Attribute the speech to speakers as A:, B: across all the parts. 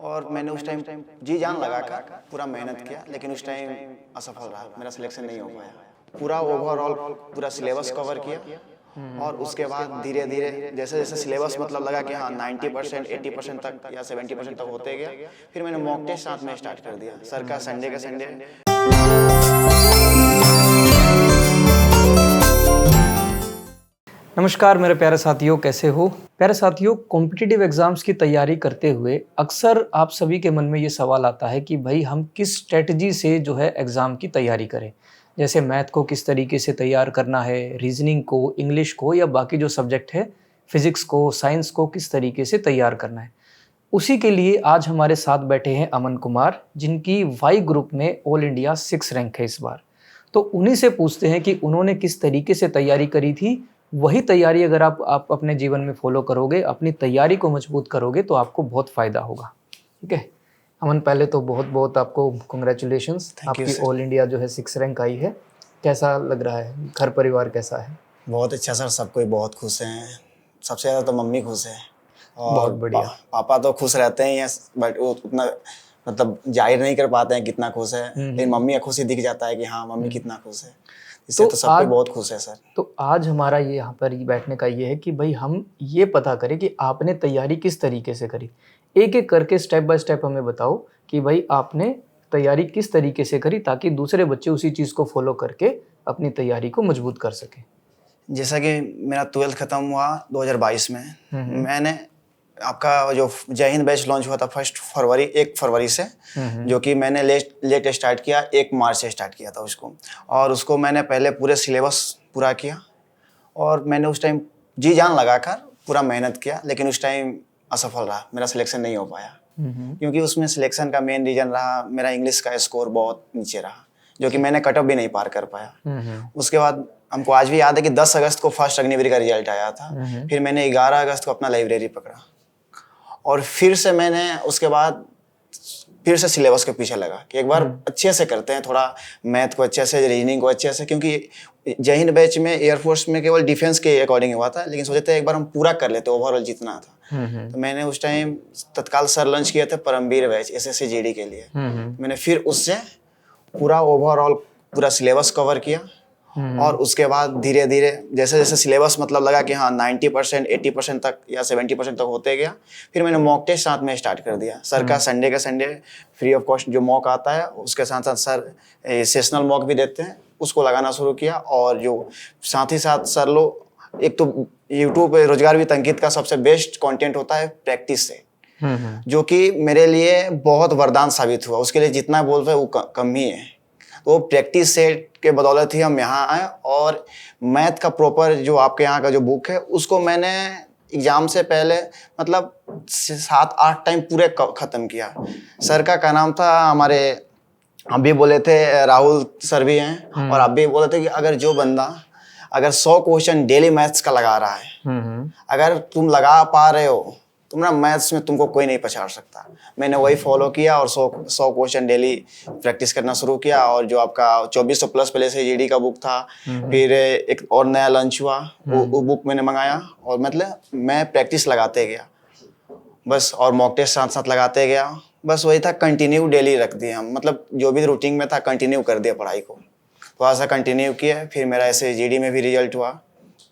A: और मैंने उस टाइम जी जान लगा कर पूरा मेहनत किया, लेकिन उस टाइम असफल रहा, मेरा सिलेक्शन नहीं हो पाया। पूरा ओवरऑल पूरा सिलेबस कवर किया और उसके बाद धीरे धीरे जैसे जैसे सिलेबस मतलब लगा कि हाँ 90% 80% तक या 70% तक होते गया, फिर मैंने मॉक टेस्ट साथ में स्टार्ट कर दिया। सर का संडे
B: नमस्कार मेरे प्यारे साथियों, कैसे हो? प्यारे साथियों, कॉम्पिटिटिव एग्जाम्स की तैयारी करते हुए अक्सर आप सभी के मन में ये सवाल आता है कि भाई हम किस स्ट्रेटजी से जो है एग्ज़ाम की तैयारी करें। जैसे मैथ को किस तरीके से तैयार करना है, रीजनिंग को, इंग्लिश को या बाकी जो सब्जेक्ट है, फिजिक्स को, साइंस को किस तरीके से तैयार करना है। उसी के लिए आज हमारे साथ बैठे हैं अमन कुमार, जिनकी वाई ग्रुप में ऑल इंडिया 6 रैंक है इस बार। तो उन्हीं से पूछते हैं कि उन्होंने किस तरीके से तैयारी करी थी। वही तैयारी अगर आप अपने जीवन में फॉलो करोगे, अपनी तैयारी को मजबूत करोगे तो आपको बहुत फ़ायदा होगा। ठीक है अमन, पहले तो बहुत बहुत आपको कंग्रेचुलेशंस, आपकी ऑल इंडिया जो है 6 रैंक आई है। कैसा लग रहा है? घर परिवार कैसा है?
A: बहुत अच्छा सर, सब कोई बहुत खुश हैं। सबसे ज़्यादा तो मम्मी खुश है और
B: बहुत बढ़िया।
A: पापा तो खुश रहते ही हैं, बट वो उतना मतलब जाहिर नहीं कर पाते हैं कितना खुश है, लेकिन मम्मी का खुशी दिख जाता है कि हाँ मम्मी कितना खुश है। इससे तो सब कोई बहुत खुश है सर।
B: तो आज हमारा ये यहाँ पर बैठने का ये है कि भाई हम ये पता करें कि आपने तैयारी किस तरीके से करी। एक एक करके स्टेप बाय स्टेप हमें बताओ कि भाई आपने तैयारी किस तरीके से करी, ताकि दूसरे बच्चे उसी चीज़ को फॉलो करके अपनी तैयारी को मजबूत कर सकें।
A: जैसा कि मेरा 12th खत्म हुआ 2022 में, मैंने आपका जो जय हिंद बैच लॉन्च हुआ था 1 फरवरी से, जो कि मैंने लेट स्टार्ट किया, 1 मार्च से स्टार्ट किया था उसको। और उसको मैंने पहले पूरे सिलेबस पूरा किया और मैंने उस टाइम जी जान लगाकर पूरा मेहनत किया, लेकिन उस टाइम असफल रहा, मेरा सिलेक्शन नहीं हो पाया। क्योंकि उसमें सिलेक्शन का मेन रीज़न रहा मेरा इंग्लिश का स्कोर बहुत नीचे रहा, जो कि मैंने कट ऑफ भी नहीं पार कर पाया। उसके बाद हमको आज भी याद है कि 10 अगस्त को फर्स्ट अग्निवीर का रिजल्ट आया था। फिर मैंने 11 अगस्त को अपना लाइब्रेरी पकड़ा और फिर से मैंने उसके बाद फिर से सिलेबस के पीछे लगा कि एक बार अच्छे से करते हैं, थोड़ा मैथ को अच्छे से, रीजनिंग को अच्छे से, क्योंकि जय हिंद बैच में एयरफोर्स में केवल डिफेंस के अकॉर्डिंग हुआ था, लेकिन सोचे थे एक बार हम पूरा कर लेते, ओवरऑल जितना था। तो मैंने उस टाइम तत्काल सर लॉन्च किए थे परमवीर बैच एसएससी जीडी के लिए। मैंने फिर उससे पूरा ओवरऑल पूरा सिलेबस कवर किया और उसके बाद धीरे धीरे जैसे जैसे सिलेबस मतलब लगा कि हाँ 90% 80% तक या 70% तक होते गया, फिर मैंने मॉक टेस्ट साथ में स्टार्ट कर दिया। सर का संडे फ्री ऑफ कॉस्ट जो मॉक आता है, उसके साथ साथ सर सेशनल मॉक भी देते हैं, उसको लगाना शुरू किया। और जो साथ ही साथ सर लोग, एक तो यूट्यूब पे रोजगार विद अंकित का सबसे बेस्ट कंटेंट होता है प्रैक्टिस से, जो कि मेरे लिए बहुत वरदान साबित हुआ। उसके लिए जितना बोल रहे वो कम ही है। तो प्रैक्टिस सेट के बदौलत ही हम यहाँ आए और मैथ का प्रॉपर जो आपके यहाँ का जो बुक है उसको मैंने एग्जाम से पहले मतलब 7-8 टाइम पूरे ख़त्म किया। सर का नाम था, हमारे अभी बोले थे, राहुल सर भी हैं, और अभी बोले थे कि अगर जो बंदा अगर 100 क्वेश्चन डेली मैथ्स का लगा रहा है, अगर तुम लगा पा रहे हो, तुम ना मैथ्स में तुमको कोई नहीं पछाड़ सकता। मैंने वही फॉलो किया और 100 क्वेश्चन डेली प्रैक्टिस करना शुरू किया। और जो आपका 2400 प्लस पहले से जीडी का बुक था, फिर एक और नया लॉन्च हुआ, वो बुक मैंने मंगाया और मतलब मैं प्रैक्टिस लगाते गया बस, और मॉक टेस्ट साथ साथ लगाते गया। बस वही था, कंटिन्यू डेली रख दिया हम, मतलब जो भी रूटीन में था कंटिन्यू कर दिया पढ़ाई को, थोड़ा सा कंटिन्यू किया। फिर मेरा ऐसे जीडी में भी रिजल्ट हुआ,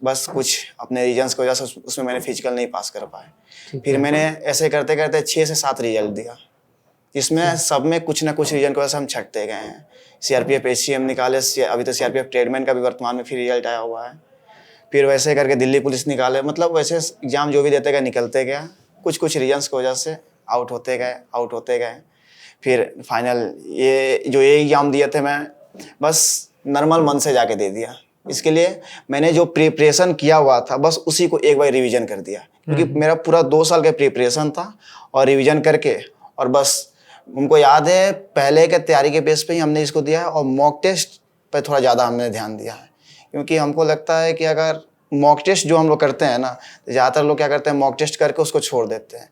A: बस कुछ अपने रीजन्स की वजह से उसमें मैंने फिजिकल नहीं पास कर पाए। फिर मैंने ऐसे करते करते 6 से 7 रिजल्ट दिया, जिसमें सब में कुछ ना कुछ रीजन की वजह से हम छटते गए हैं। सीआरपीएफ एचसीएम निकाले, अभी तो सीआरपीएफ ट्रेडमैन का भी वर्तमान में फिर रिजल्ट आया हुआ है। फिर वैसे करके दिल्ली पुलिस निकाले, मतलब वैसे एग्जाम जो भी देते गए निकलते गया, कुछ रीजन्स की वजह से आउट होते गए। फिर फाइनल ये एग्जाम दिए थे, मैं बस नॉर्मल मन से जाके दे दिया। इसके लिए मैंने जो प्रिपरेशन किया हुआ था बस उसी को एक बार रिवीजन कर दिया, क्योंकि मेरा पूरा 2 साल का प्रिपरेशन था, और रिवीजन करके और बस उनको याद है पहले के तैयारी के बेस पे ही हमने इसको दिया है। और मॉक टेस्ट पे थोड़ा ज़्यादा हमने ध्यान दिया है, क्योंकि हमको लगता है कि अगर मॉक टेस्ट जो हम लोग करते हैं ना, तो ज़्यादातर लोग क्या करते हैं, मॉक टेस्ट करके उसको छोड़ देते हैं।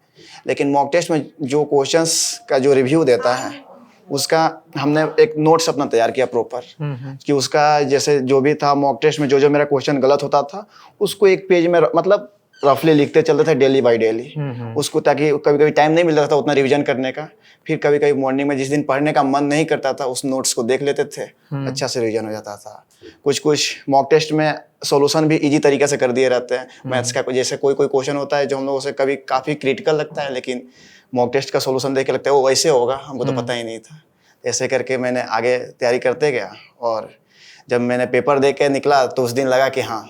A: लेकिन मॉक टेस्ट में जो क्वेश्चंस का जो रिव्यू देता है, उसका हमने एक नोट्स अपना तैयार किया प्रॉपर, कि उसका जैसे जो भी था मॉक टेस्ट में जो मेरा क्वेश्चन गलत होता था उसको एक पेज में मतलब रफली लिखते चलते थे डेली बाय डेली उसको, ताकि कभी कभी टाइम नहीं मिलता था उतना रिवीजन करने का। फिर कभी कभी मॉर्निंग में जिस दिन पढ़ने का मन नहीं करता था उस नोट्स को देख लेते थे, अच्छा से रिवीजन हो जाता था। कुछ मॉक टेस्ट में सॉल्यूशन भी इजी तरीके से कर दिए रहते हैं मैथ्स का। जैसे कोई क्वेश्चन होता है जो हम लोगों से कभी काफ़ी क्रिटिकल लगता है, लेकिन मॉक टेस्ट का सॉल्यूशन देख के लगता है वो वैसे होगा, हमको तो पता ही नहीं था। ऐसे करके मैंने आगे तैयारी करते गया, और जब मैंने पेपर दे के निकला तो उस दिन लगा कि हाँ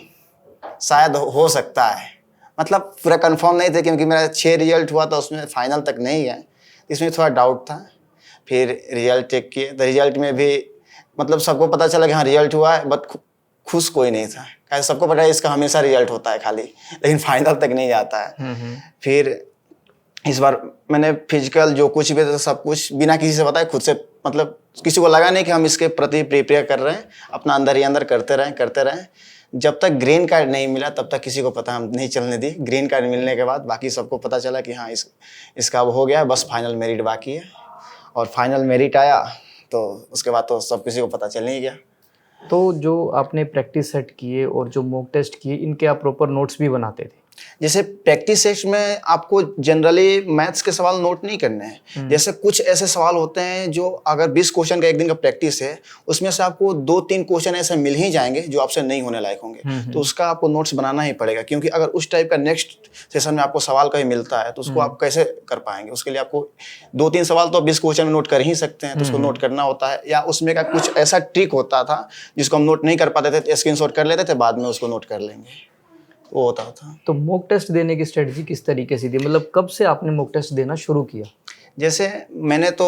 A: शायद हो सकता है। मतलब पूरा कंफर्म नहीं थे क्योंकि मेरा 6 रिजल्ट हुआ था, उसमें फाइनल तक नहीं है, इसमें थोड़ा डाउट था। फिर रिजल्ट चेक किए तो रिजल्ट में भी मतलब सबको पता चला कि हाँ रिजल्ट हुआ है, बट खुश कोई नहीं था। क्या सबको पता है इसका हमेशा रिजल्ट होता है खाली, लेकिन फाइनल तक नहीं आता है। फिर इस बार मैंने फिजिकल जो कुछ भी था सब कुछ बिना किसी से बताए खुद से, मतलब किसी को लगा नहीं कि हम इसके प्रति प्रिपेयर कर रहे हैं, अपना अंदर ही अंदर करते रहें। जब तक ग्रीन कार्ड नहीं मिला तब तक किसी को पता हम नहीं चलने दी। ग्रीन कार्ड मिलने के बाद बाकी सबको पता चला कि हाँ इसका अब हो गया, बस फाइनल मेरिट बाकी है। और फाइनल मेरिट आया तो उसके बाद तो सब किसी को पता चल नहीं गया।
B: तो जो आपने प्रैक्टिस सेट किए और जो मॉक टेस्ट किए, इनके आप प्रॉपर नोट्स भी बनाते थे?
A: जैसे प्रैक्टिस सेट में आपको जनरली मैथ्स के सवाल नोट नहीं करने हैं। जैसे कुछ ऐसे सवाल होते हैं जो अगर 20 क्वेश्चन का एक दिन का प्रैक्टिस है, उसमें से आपको 2-3 क्वेश्चन ऐसे मिल ही जाएंगे जो आपसे नहीं होने लायक होंगे, तो उसका आपको नोट्स बनाना ही पड़ेगा। क्योंकि अगर उस टाइप का नेक्स्ट सेशन में आपको सवाल कहीं मिलता है तो उसको आप कैसे कर पाएंगे? उसके लिए आपको 2-3 सवाल तो 20 क्वेश्चन में नोट कर ही सकते हैं, तो उसको नोट करना होता है। या उसमें का कुछ ऐसा ट्रिक होता था जिसको हम नोट नहीं कर पाते थे, स्क्रीनशॉट कर लेते थे, बाद में उसको नोट कर लेंगे, वो होता था।
B: तो मॉक टेस्ट देने की स्ट्रेटजी किस तरीके से थी? मतलब कब से आपने मॉक टेस्ट देना शुरू किया?
A: जैसे मैंने तो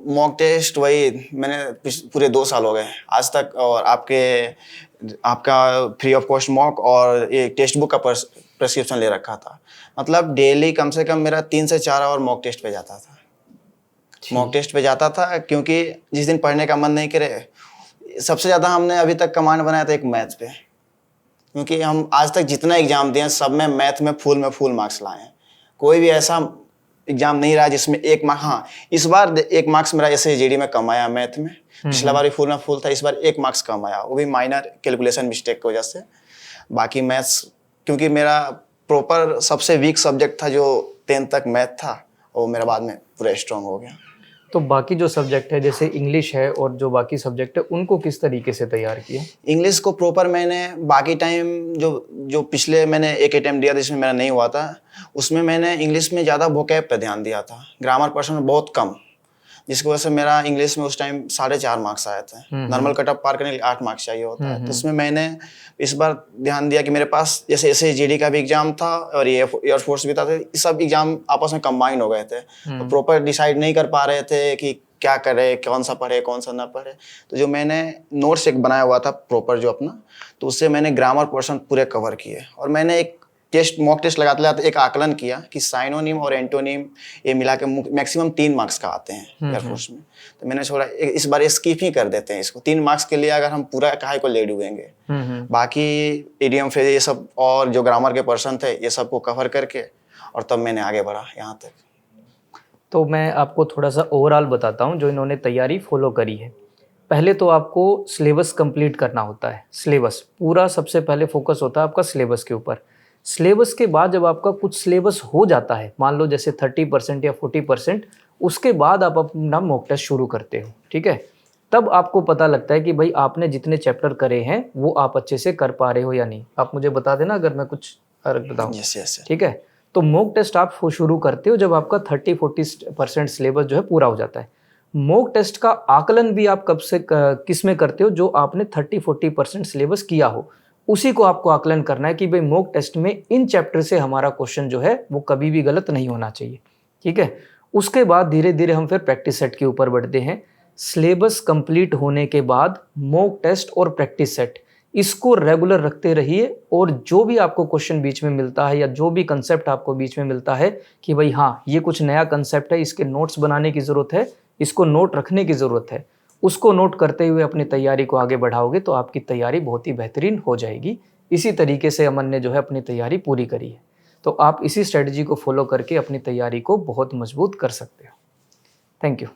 A: मॉक टेस्ट वही मैंने पूरे 2 साल हो गए आज तक, और आपका फ्री ऑफ कॉस्ट मॉक और ये टेक्स्ट बुक का प्रेस्क्रिप्शन ले रखा था। मतलब डेली कम से कम मेरा 3 से 4 आवर मॉक टेस्ट पे जाता था। क्योंकि जिस दिन पढ़ने का मन नहीं करे, सबसे ज़्यादा हमने अभी तक कमांड बनाया था एक मैथ्स पे। क्योंकि हम आज तक जितना एग्जाम दिए सब में मैथ में फुल मार्क्स लाए हैं। कोई भी ऐसा एग्जाम नहीं रहा जिसमें 1 मार्क, हाँ इस बार 1 मार्क्स मेरा SAGD में कम आया मैथ में। पिछला बार भी फुल था, इस बार 1 मार्क्स कम आया, वो भी माइनर कैलकुलेशन मिस्टेक की वजह से। बाकी मैथ्स क्योंकि मेरा प्रॉपर सबसे वीक सब्जेक्ट था, जो 10th तक मैथ था, वो मेरा बाद में पूरा स्ट्रॉन्ग हो गया।
B: तो बाकी जो सब्जेक्ट है जैसे इंग्लिश है और जो बाकी सब्जेक्ट है, उनको किस तरीके से तैयार किया?
A: इंग्लिश को प्रॉपर मैंने बाकी टाइम जो पिछले मैंने एक अटेम्प्ट दिया था जिसमें मेरा नहीं हुआ था, उसमें मैंने इंग्लिश में ज़्यादा वोकैब पे ध्यान दिया था, ग्रामर पर्सन बहुत कम, जिसकी वजह से मेरा इंग्लिश में उस टाइम 4.5 मार्क्स आए थे। नॉर्मल कट ऑफ पार करने के लिए 8 मार्क्स चाहिए होता है। तो उसमें मैंने इस बार ध्यान दिया कि मेरे पास जैसे SAGD का भी एग्जाम था और ये एयरफोर्स भी था, तो सब एग्जाम आपस में कंबाइन हो गए थे। तो प्रॉपर डिसाइड नहीं कर पा रहे थे कि क्या करे, कौन सा पढ़े कौन सा ना पढ़े। तो जो मैंने नोट्स एक बनाया हुआ था प्रॉपर जो अपना, तो उससे मैंने ग्रामर पोर्शन पूरे कवर किए। और मैंने एक मॉक टेस्ट लगाते एक आकलन किया कि साइनोनिम और एंटोनिम ये मिला के मैक्सिमम 3 मार्क्स का आते हैं एयरफोर्स में। तो मैंने छोड़ा इस बार स्किप ही कर देते हैं इसको, 3 मार्क्स के लिए अगर हम पूरा काहे को ले डूबेंगे। बाकी इडियम फ्रेज ये सब और जो ग्रामर के पर्सन थे ये सबको कवर करके, और तब मैंने आगे बढ़ा यहाँ तक।
B: तो मैं आपको थोड़ा सा ओवरऑल बताता हूँ जो इन्होंने तैयारी फॉलो करी है। पहले तो आपको सिलेबस कंप्लीट करना होता है। सिलेबस पूरा सबसे पहले फोकस होता है आपका सिलेबस के ऊपर। सिलेबस के बाद जब आपका कुछ सिलेबस हो जाता है, मान लो जैसे 30% या 40%, उसके बाद आप अपना मॉक टेस्ट शुरू करते हो, ठीक है। तब आपको पता लगता है कि भाई आपने जितने चैप्टर करे हैं वो आप अच्छे से कर पा रहे हो या नहीं। आप मुझे बता देना अगर मैं कुछ बताऊँ।
A: yes.
B: ठीक है। तो मॉक टेस्ट आप शुरू करते हो जब आपका 30-40% सिलेबस जो है पूरा हो जाता है। मॉक टेस्ट का आकलन भी आप कब से किस में करते हो? जो आपने 30-40% सिलेबस किया हो, उसी को आपको आकलन करना है कि भाई मॉक टेस्ट में इन चैप्टर से हमारा क्वेश्चन जो है वो कभी भी गलत नहीं होना चाहिए, ठीक है। उसके बाद धीरे धीरे हम फिर प्रैक्टिस सेट के ऊपर बढ़ते हैं। सिलेबस कंप्लीट होने के बाद मॉक टेस्ट और प्रैक्टिस सेट इसको रेगुलर रखते रहिए, और जो भी आपको क्वेश्चन बीच में मिलता है या जो भी कंसेप्ट आपको बीच में मिलता है कि भाई हाँ ये कुछ नया कंसेप्ट है, इसके नोट्स बनाने की ज़रूरत है, इसको नोट रखने की ज़रूरत है, उसको नोट करते हुए अपनी तैयारी को आगे बढ़ाओगे तो आपकी तैयारी बहुत ही बेहतरीन हो जाएगी। इसी तरीके से अमन ने जो है अपनी तैयारी पूरी करी है। तो आप इसी स्ट्रेटजी को फॉलो करके अपनी तैयारी को बहुत मजबूत कर सकते हो। Thank you.